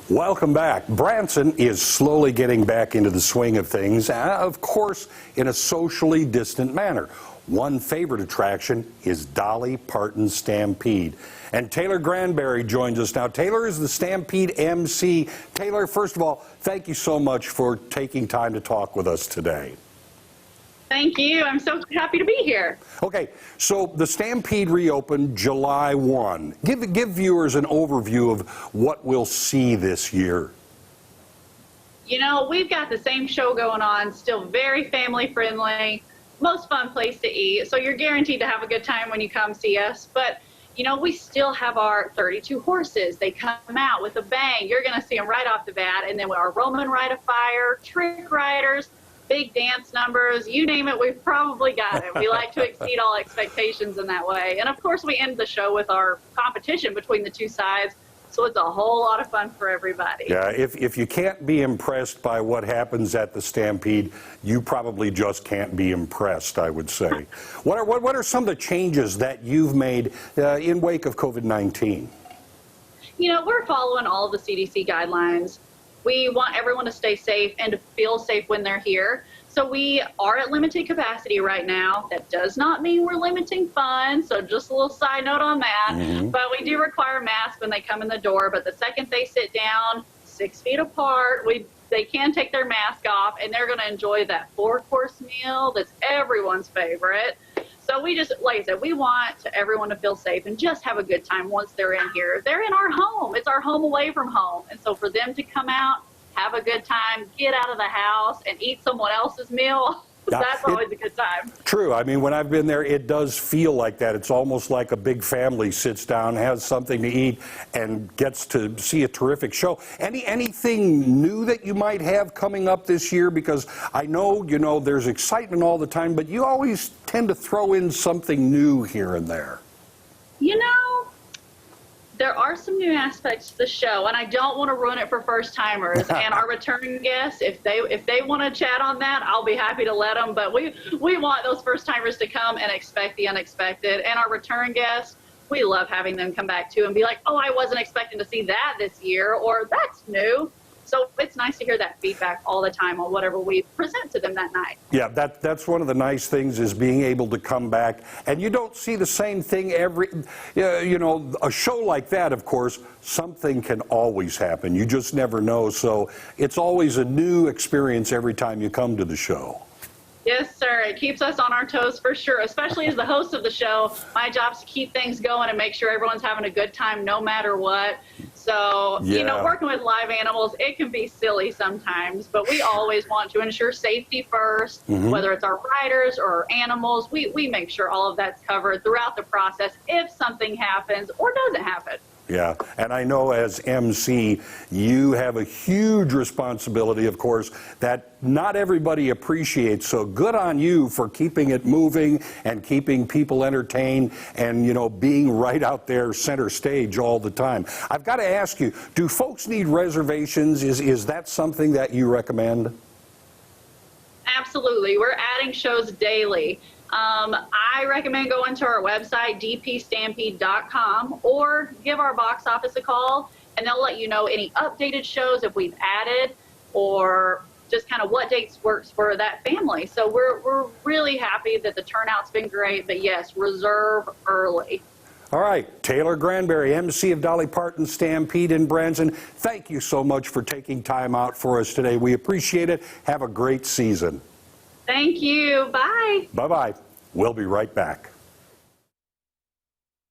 Welcome back. Branson is slowly getting back into the swing of things, of course, in a socially distant manner. One favorite attraction is Dolly Parton Stampede. And Taylor Granberry joins us now. Taylor is the Stampede MC. Taylor, first of all, thank you so much for taking time to talk with us today. Thank you. I'm so happy to be here. Okay, so the Stampede reopened July 1. Give viewers an overview of what we'll see this year. You know, we've got the same show going on, still very family friendly, most fun place to eat. So you're guaranteed to have a good time when you come see us. But, you know, we still have our 32 horses. They come out with a bang. You're going to see them right off the bat. And then our Roman Ride of Fire, trick riders, big dance numbers, you name it, we've probably got it. We like to exceed all expectations in that way. And of course, we end the show with our competition between the two sides. So it's a whole lot of fun for everybody. Yeah, if you can't be impressed by what happens at the Stampede, you probably just can't be impressed, I would say. What are some of the changes that you've made in wake of COVID-19? You know, we're following all of the CDC guidelines. We want everyone to stay safe and to feel safe when they're here. So we are at limited capacity right now. That does not mean we're limiting fun. So just a little side note on that. But we do require masks when they come in the door. But the second they sit down 6 feet apart, they can take their mask off and they're going to enjoy that 4-course meal that's everyone's favorite. So we just, like I said, we want everyone to feel safe and just have a good time once they're in here. They're in our home. It's our home away from home. And so for them to come out, have a good time, get out of the house and eat someone else's meal, that's always a good time. True. I mean, when I've been there, it does feel like that. It's almost like a big family sits down, has something to eat, and gets to see a terrific show. Anything new that you might have coming up this year? Because I know, you know, there's excitement all the time, but you always tend to throw in something new here and there. You know, there are some new aspects to the show, and I don't want to ruin it for first-timers. And our returning guests, if they want to chat on that, I'll be happy to let them. But we want those first-timers to come and expect the unexpected. And our return guests, we love having them come back, too, and be like, oh, I wasn't expecting to see that this year, or that's new. So it's nice to hear that feedback all the time on whatever we present to them that night. Yeah, that's one of the nice things is being able to come back. And you don't see the same thing you know, a show like that, of course, something can always happen. You just never know. So it's always a new experience every time you come to the show. Yes, sir. It keeps us on our toes for sure, especially as the host of the show. My job is to keep things going and make sure everyone's having a good time no matter what. So, you know, working with live animals, it can be silly sometimes, but we always want to ensure safety first, whether it's our riders or our animals. We make sure all of that's covered throughout the process if something happens or doesn't happen. Yeah, and I know as MC, you have a huge responsibility, of course, that not everybody appreciates. So good on you for keeping it moving and keeping people entertained and, you know, being right out there center stage all the time. I've got to ask you, do folks need reservations? Is that something that you recommend? Absolutely. We're adding shows daily. I recommend going to our website, dpstampede.com, or give our box office a call, and they'll let you know any updated shows if we've added, or just kind of what dates works for that family. So we're really happy that the turnout's been great, but yes, reserve early. All right, Taylor Granberry, MC of Dolly Parton Stampede in Branson, thank you so much for taking time out for us today. We appreciate it. Have a great season. Thank you. Bye. Bye-bye. We'll be right back.